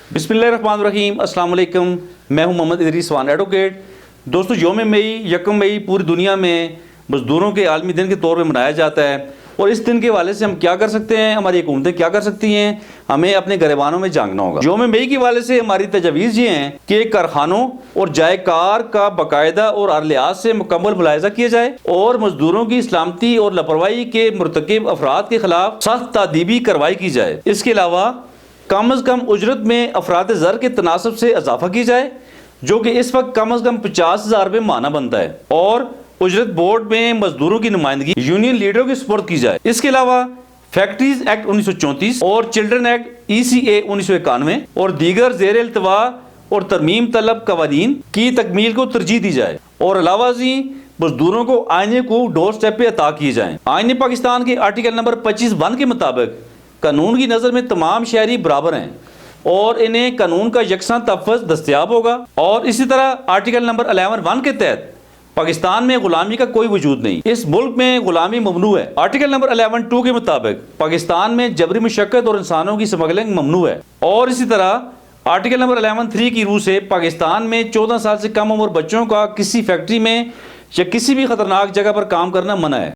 बिस्मिल्लाहिर्रहमानिर्रहीम, अस्सलाम वालेकुम। मैं हूं मोहम्मद इदरीस वान एडवोकेट। दोस्तों, यौम मई 1 मई पूरी दुनिया में मज़दूरों के आलमी दिन के तौर पर मनाया जाता है। और इस दिन के हवाले से हम क्या कर सकते हैं, हमारी हुकूमतें क्या कर सकती हैं, हमें अपने गिरबानों में झांकना होगा। यौम मई के हवाले से हमारी तजवीज़ ये हैं कि कारखानों और जायकार का बाकायदा और हर लिहाज से मुकम्मल मुलायजा किया जाए और मजदूरों की सलामती और लापरवाही के मुर्तकिब अफराद के खिलाफ सख्त तादीबी कार्रवाई की जाए। इसके अलावा कम अज़ कम उजरत में अफराद ज़र के तनासब से इजाफा की जाए, जो कि इस वक्त कम अज़ कम 50,000 रुपये माना बनता है, और उजरत बोर्ड में मजदूरों की नुमाइंदगी यूनियन लीडरों की सुपुर्द की जाए। इसके अलावा फैक्ट्रीज एक्ट 1934 और चिल्ड्रन एक्ट ECA 1991 और दीगर ज़ेर इल्तवा और तरमीम तलब कवानीन की तकमील को तरजीह दी जाए, और अलावा मजदूरों को आईने को डोर स्टेप पे अता किए जाएं। आईने पाकिस्तान के आर्टिकल नंबर 25(1) के मुताबिक कानून की नज़र में तमाम शहरी बराबर हैं और इन्हें कानून का यकसा तहफ़्फ़ुज़ दस्तयाब होगा। और इसी तरह आर्टिकल नंबर 11(1) के तहत पाकिस्तान में गुलामी का कोई वजूद नहीं, इस मुल्क में गुलामी ममनू है। आर्टिकल नंबर 11(2) के मुताबिक पाकिस्तान में जबरी मुशक्कत और इंसानों की स्मगलिंग ममनू है। और इसी तरह आर्टिकल नंबर 11(3) की रूह से पाकिस्तान में 14 साल से कम उम्र बच्चों का किसी फैक्ट्री में या किसी भी खतरनाक जगह पर काम करना मना है।